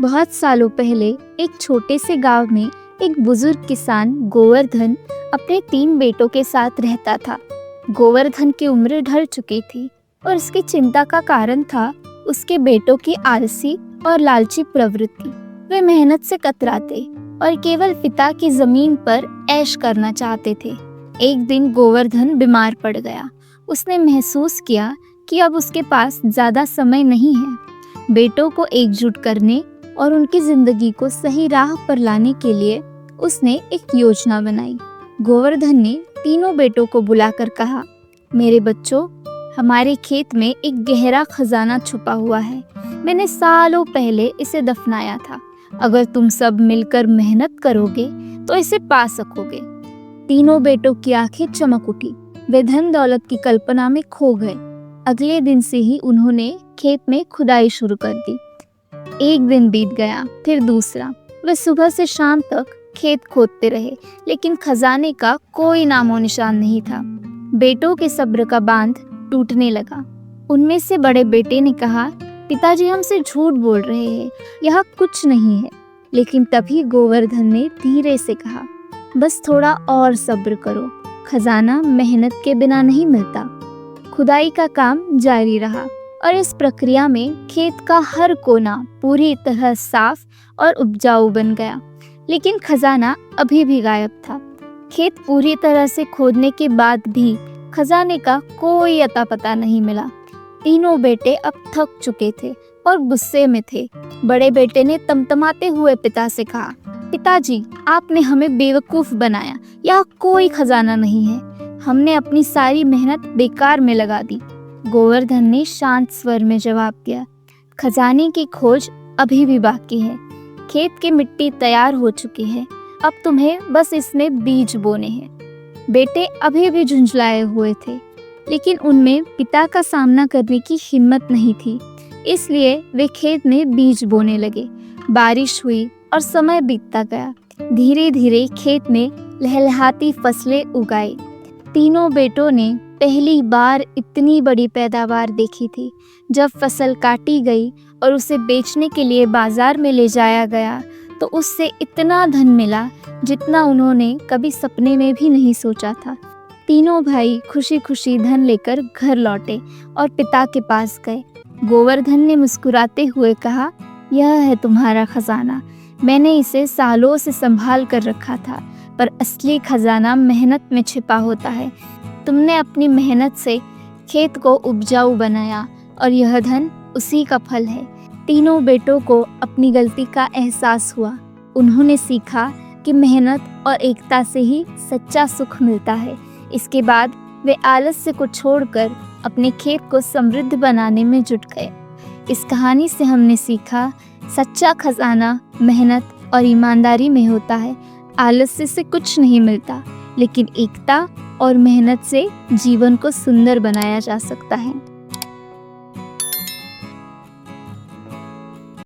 बहुत सालों पहले एक छोटे से गांव में एक बुजुर्ग किसान गोवर्धन अपने 3 बेटों के साथ रहता था। गोवर्धन की उम्र ढल चुकी थी और इसकी चिंता का कारण था उसके बेटों की आलसी और लालची प्रवृत्ति। वे मेहनत से कतराते और केवल पिता की जमीन पर ऐश करना चाहते थे। एक दिन गोवर्धन बीमार पड़ गया। उसने महसूस किया कि अब उसके पास ज्यादा समय नहीं है। बेटों को एकजुट करने और उनकी जिंदगी को सही राह पर लाने के लिए उसने एक योजना बनाई। गोवर्धन ने तीनों बेटों को बुलाकर कहा, मेरे बच्चों, हमारे खेत में एक गहरा खजाना छुपा हुआ है। मैंने सालों पहले इसे दफनाया था। अगर तुम सब मिलकर मेहनत करोगे तो इसे पा सकोगे। तीनों बेटों की आंखें चमक उठी। वे धन दौलत की कल्पना में खो गए। अगले दिन से ही उन्होंने खेत में खुदाई शुरू कर दी। एक दिन बीत गया, फिर दूसरा। वे सुबह से शाम तक खेत खोदते रहे, लेकिन खजाने का कोई नामो निशान नहीं था। बेटों के सब्र का बांध टूटने लगा। उनमें से बड़े बेटे ने कहा, पिताजी हमसे झूठ बोल रहे हैं, यह कुछ नहीं है। लेकिन तभी गोवर्धन ने धीरे से कहा, बस थोड़ा और सब्र करो। खजाना मेहनत के बिना नहीं मिलता। खुदाई का काम जारी रहा और इस प्रक्रिया में खेत का हर कोना पूरी तरह साफ और उपजाऊ बन गया। लेकिन खजाना अभी भी गायब था। खेत पूरी तरह से खोदने के बाद भी खजाने का कोई अता पता नहीं मिला। तीनों बेटे अब थक चुके थे और गुस्से में थे। बड़े बेटे ने तमतमाते हुए पिता से कहा, पिताजी, आपने हमें बेवकूफ बनाया। यह कोई खजाना नहीं है। हमने अपनी सारी मेहनत बेकार में लगा दी। गोवर्धन ने शांत स्वर में जवाब दिया, खजाने की खोज अभी भी बाकी है। खेत की मिट्टी तैयार हो चुकी है। अब तुम्हें बस इसमें बीज बोने हैं। बेटे अभी भी झुंझलाए हुए थे, लेकिन उनमें पिता का सामना करने की हिम्मत नहीं थी। इसलिए वे खेत में बीज बोने लगे। बारिश हुई और समय बीतता गया। धीरे धीरे खेत में लहलहाती फसलें उगाई। तीनों बेटों ने पहली बार इतनी बड़ी पैदावार देखी थी। जब फसल काटी गई और उसे बेचने के लिए बाजार में ले जाया गया तो उससे इतना धन मिला जितना उन्होंने कभी सपने में भी नहीं सोचा था। तीनों भाई खुशी खुशी धन लेकर घर लौटे और पिता के पास गए। गोवर्धन ने मुस्कुराते हुए कहा, यह है तुम्हारा खजाना। मैंने इसे सालों से संभाल कर रखा था, पर असली खजाना मेहनत में छिपा होता है। तुमने अपनी मेहनत से खेत को उपजाऊ बनाया और यह धन उसी का फल है। तीनों बेटों को अपनी गलती का एहसास हुआ। उन्होंने सीखा कि मेहनत और एकता से ही सच्चा सुख मिलता है। इसके बाद वे आलस्य को छोड़कर अपने खेत को समृद्ध बनाने में जुट गए। इस कहानी से हमने सीखा, सच्चा खजाना मेहनत और ईमानदारी में होता है। आलस्य से कुछ नहीं मिलता, लेकिन एकता और मेहनत से जीवन को सुंदर बनाया जा सकता है।